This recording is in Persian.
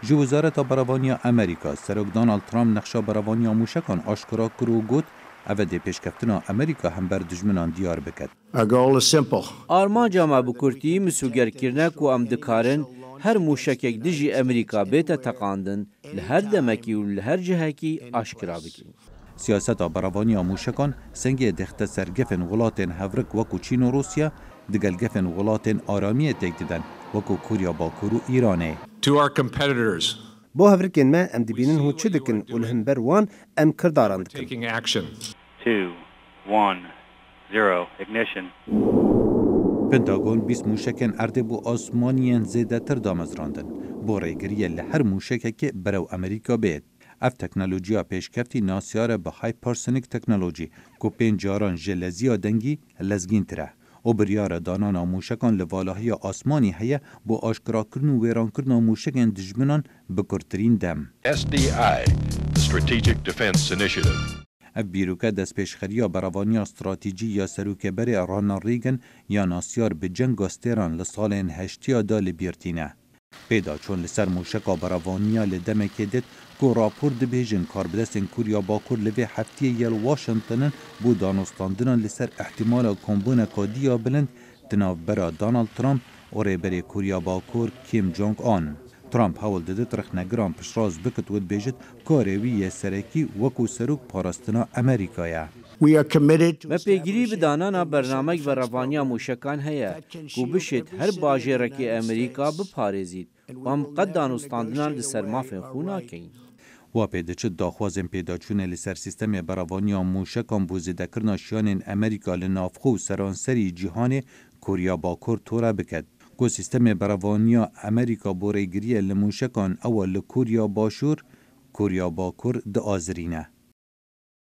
جو وزارت براوانیا امریکا سرک دونالد ترامپ نقشه براوانیا موشکان آشکارا کرو گوت اوه دی پیشکفتنا امریکا هم بر دجمنان دیار بکد. آرمانجا ما بکرتی مسوگر کرنه که ام دکارن هر موشکک دجی امریکا بیتا تقاندن لهر دمکی و لهر جهکی آشکرا بکن. سیاست براوانیا موشکان سنگ دخت سرگفن ولاتن هورک وکو چین و روسیا دگل گفن ولاتن آرامی تک دیدن وکو کوریا باکور و ایرانه. با هورکن ما ام دبینن هو چه دکن و لهم بروان ام کرداران دکن. 2, 1, 0, ignition. پنتاگون 20 موشکن ارده بو آسمانیان زیده تر دامزراندن. بو ریگریه لهر موشکه برو امریکا بید. اف تکنولوژیا پیشکفتی ناسیاره به هایپرسونیک تکنولوژی که پین جاران جلزیا دنگی لزگین تره. او بریار دانانا موشکان لوالهی آسمانی هیا با آشکرا کرن و ویران کرن موشکان دجمنان بکرترین دم. SDI, the Strategic Defense Initiative. اف بیروکه دست پیشخریا براوانی استراتیجی یا سروک بری رانالد ریگن یا ناسیار به جنگ استیران لسالین هشتیا دا لبیرتینه. پیدا چون لسر موشکا براوانیا لدمکه دید که راپور دبیجن کار بدستن کوریا باکور لوی هفتی یل واشنطنن بو دانستاندنان لسر احتمال کمبون کادیا بلند تناف برا دونالد ترامپ و ریبری کوریا باکور کیم جونگ آن. ترامپ هول دادت رخنگران پشراز بکت ود بیجت کاروی سرکی وکو سروک پاراستنا امریکایا. ما پیگیری بدانانا برنامج و روانیا موشکان هیا کو بشید هر باجرکی امریکا بپارێزید و ام قد دانستاندنان لسر مافین خونا کین. و پیداچه داخوازن پیداچونه لسر سیستم براوانیا موشکان بوزیده کرنا شیانین امریکا لنافخو سرانسری جیهان کوریا باکور تورا بکد. کو سیستم براوانیا امریکا بوریگریه لموشکان اول لکوریا باشور کوریا باکور د آزرینه.